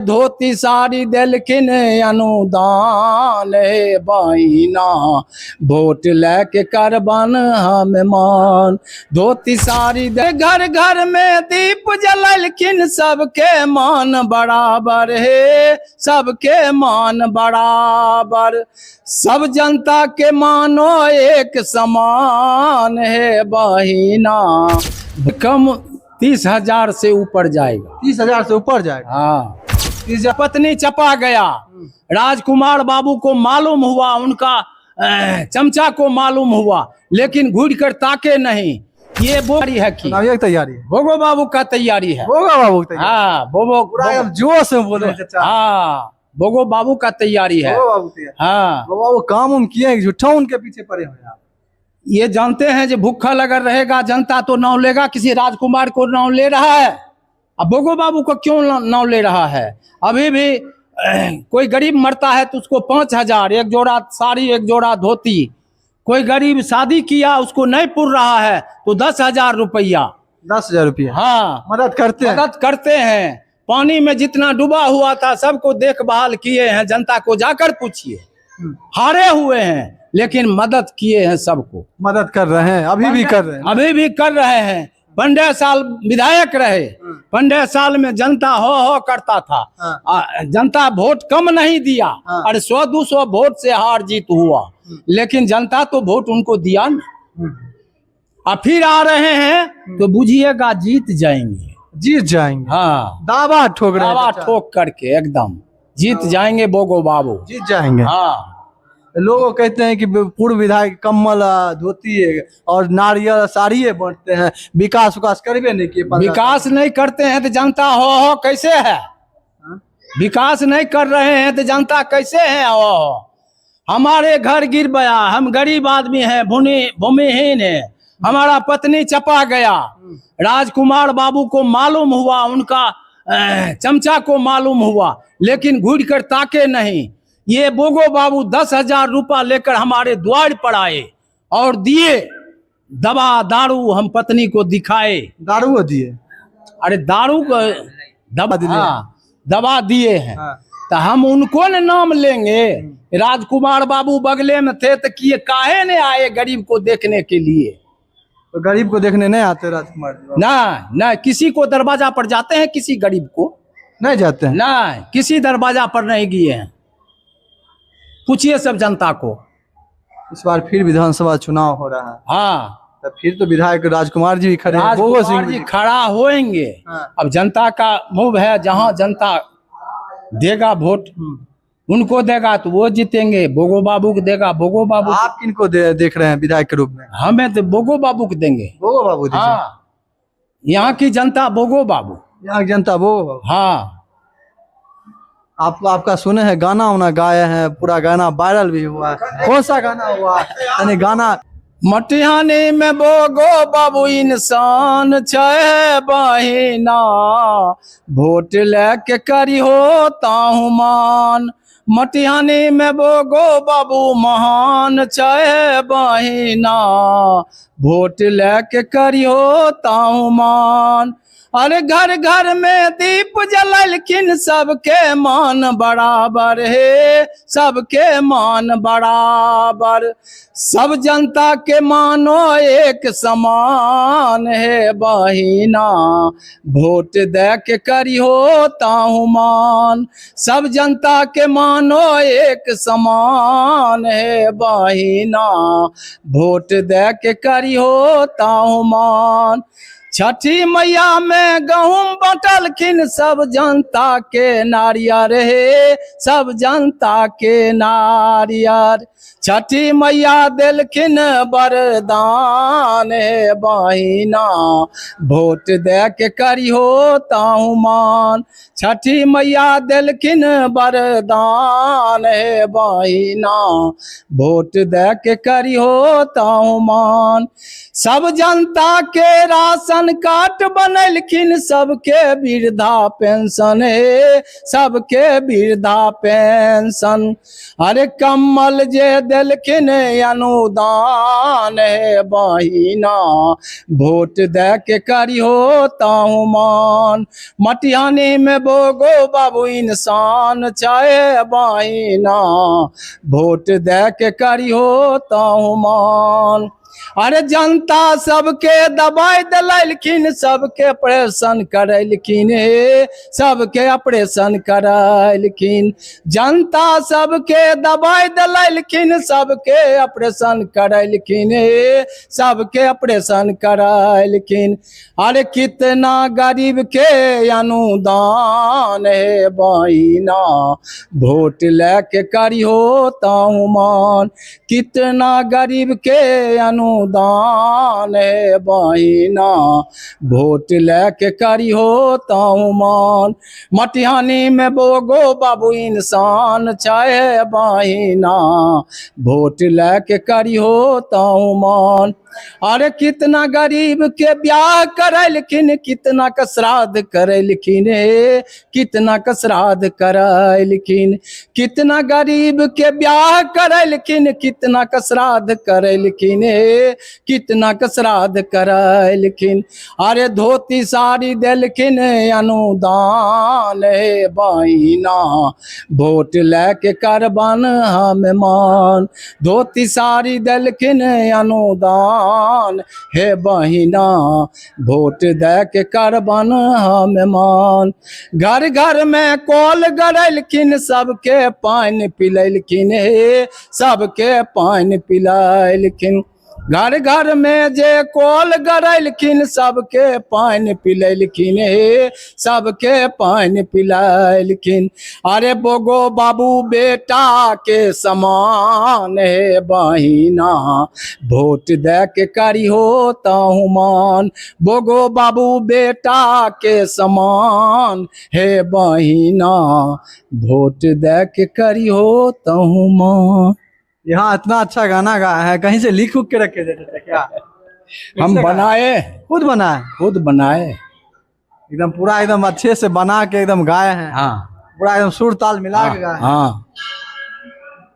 धोती साड़ी दिलखिन अनुदान हे बहिना वोट लेके करबन हम मान। धोती साड़ी दे घर घर में दीप जललखिन सबके मान बराबर हे सबके मान बराबर। सब जनता के मानो एक समान है बहिना। कम 30,000 से ऊपर जाएगा। 30,000 से ऊपर जाएगा। हाँ, पत्नी चपा गया, राजकुमार बाबू को मालूम हुआ, उनका चमचा को मालूम हुआ, लेकिन घूर कर ताके नहीं। ये बोरी है कि तैयारी है, भोगो बाबू का तैयारी है। भोगो बाबू तैयारी। हाँ, भोगो जोश में बोले चाचा। हाँ, भोगो बाबू का तैयारी है। हाँ, वो काम हम किए, झूठा उनके पीछे पड़े हुए आप। ये जानते हैं जो भूखा लगा रहेगा जनता तो नाव लेगा। किसी राजकुमार को नाव ले रहा है, अब भोगो बाबू को क्यों नाव ले रहा है? अभी भी कोई गरीब मरता है तो उसको 5,000, एक जोड़ा साड़ी एक जोड़ा धोती। कोई गरीब शादी किया उसको नहीं पुर रहा है तो 10,000 रुपया। 10,000 रुपया। हाँ, मदद करते हैं। पानी में जितना डूबा हुआ था सबको देखभाल किए हैं। जनता को जाकर पूछिए, हारे हुए हैं लेकिन मदद किए हैं, सबको मदद कर रहे हैं। अभी भी कर रहे हैं, अभी भी कर रहे हैं। 15 साल विधायक रहे, 15 साल में जनता हो करता था। जनता वोट कम नहीं दिया, और 100-200 वोट से हार जीत हुआ, लेकिन जनता तो वोट उनको दिया न। अब फिर आ रहे हैं तो बुझिएगा जीत जाएंगे। हाँ, दावा ठोक रहे हैं, दावा ठोक करके एकदम जीत जाएंगे। भोगो बाबू जीत जाएंगे। हाँ, लोग कहते हैं कि पूर्व विधायक कम्बल धोती और नारियल साड़ी बांटते हैं, विकास करवे नहीं किए। विकास नहीं करते हैं तो जनता हो कैसे है? विकास नहीं कर रहे हैं तो जनता कैसे है? हमारे घर गिर गया, हम गरीब आदमी हैं, भूमिहीन है। हमारा पत्नी चपा गया, राजकुमार बाबू को मालूम हुआ, उनका चमचा को मालूम हुआ, लेकिन घूर कर ताके नहीं। ये भोगो बाबू 10,000 रुपया लेकर हमारे द्वार पर आए और दिए दवा दारू। हम पत्नी को दिखाए, दारू दिए। अरे दारू को दवा दिए हैं। तो हम उनको न नाम लेंगे। राजकुमार बाबू बगले में थे तो किए काहे ने आए गरीब को देखने के लिए? तो गरीब को देखने नहीं आते राजकुमार? ना, किसी को दरवाजा पर जाते हैं, किसी गरीब को नहीं जाते हैं। ना, किसी दरवाजा पर नहीं गए हैं। पूछिए सब जनता को। इस बार फिर विधानसभा चुनाव हो रहा है। हाँ, तो फिर तो विधायक राजकुमार जी भी खड़े हैं, राजकुमार जी खड़ा होएंगे। अब जनता का मुंह है, जहां जनता देगा वोट उनको देगा तो वो जीतेंगे। भोगो बाबू को देगा, भोगो बाबू। आप किनको देख रहे हैं विधायक के रूप में? हमें तो भोगो बाबू को देंगे। भोगो बाबू? हाँ, यहाँ की जनता भोगो बाबू। यहाँ की जनता भोगो बाबू। हाँ, आपका सुने हैं गाना उना गाए हैं, पूरा गाना वायरल भी हुआ है। कौन सा गाना हुआ? यानी गाना मटिहानी में भोगो बाबू इंसान छे बहिना वोट लेके करी होता हूँ मान। मटिहानी में भोगो बाबू महान छे बहिना वोट लेके करी होता हूँ मान। अरे घर घर में दीप जललखिन सबके मान बराबर है सबके मान बराबर। सब जनता के मानो एक समान है बहिना वोट दे के करी होता हूँ मान। सब जनता के मानो एक समान है बहिना वोट दे के करी होता हूँ मान। छठी मैया में गहूम बटलखिन सब जनता के नारियर हे सब जनता के नारियर। छठी मैया दिलखिन वरदान है बहिना वोट दे के करी होता हूँ मान। छठी मैया दिलखिन वरदान है बहिना वोट दे के करी होता हूँ मान। सब जनता के राशन राशन कार्ड बनलखिन सबके वृद्धा पेंशन हे, सबके वृद्धा पेंशन। अरे कम्मल जे देलखिन अनुदान हे बहिना, वोट दे के करियो ताहू मान। मटिहानी में बोगो बाबू इंसान चाहे बहिना, वोट दे के करियो ताहू मान। अरे जनता सबके दबाई दिलखिन, सबके ऑपरेशन करलखिन हे, सबके ऑपरेशन करलखिन। जनता सबके दबाई दिलखिन, सबके ऑपरेशन करलखिन हे, सबके ऑपरेशन करलखिन। अरे कितना गरीब के अनुदान हे बहिना, वोट लेके करियो ताहू मान। कितना गरीब के अनुदान हे बहिना, वोट लेके करियो ताहू मान। मटिहानी में बोगो बाबू इंसान चाहे बहिना, वोट लेके करियो ताहू मान। अरे कितना गरीब के ब्याह करलखिन, कितना का श्राद्ध करलखिन हे, कितना का श्राद्ध करलखिन। कितना गरीब के ब्याह करलखिन, कितना का श्राद्ध करलखिन हे, कितना का श्राद्ध करलखिन। अरे धोती साड़ी देलखिन अनुदान हे बहिना, वोट लेके करबन हम मान। धोती साड़ी देलखिन अनुदान हे बहिना, वोट दे के करबन हम मान। घर घर में कॉल गड़लखिन, सबके पानी पिललखिन हे, सबके पानी पिललखिन। घर घर में जे कॉल गड़लखिन, सबके पानी पिललखिन हे, सबके पानी पिललखिन। अरे बोगो बाबू बेटा के समान हे बहिना, वोट दे के करियो ताहू मान। बोगो बाबू बेटा के समान हे बहिना, वोट दे के करियो ताहू मान। यहाँ इतना अच्छा गाना गाया है, कहीं से लिख उख के रखे देते थे क्या? हम बनाए, खुद बनाए? खुद बनाए। एकदम पूरा एकदम अच्छे से बना के एकदम गाए हैं। हाँ पूरा एकदम सुर ताल मिला के गाए हैं। हाँ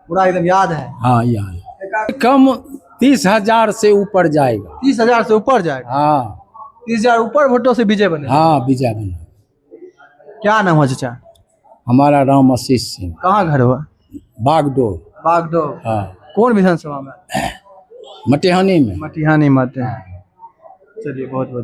पूरा एकदम याद है। हाँ यार कम 30,000 से ऊपर जाएगा। 30,000 से ऊपर जाएगा? हाँ 30,000 ऊपर वोटों से विजय बने? हाँ विजय बना। क्या नाम है चाचा? हमारा राम आशीष सिंह, कहाँ घर हुआ? बागडोर। बागडोर। हाँ कौन विधानसभा में? मटिहानी में। मटिहानी मत है। चलिए बहुत बहुत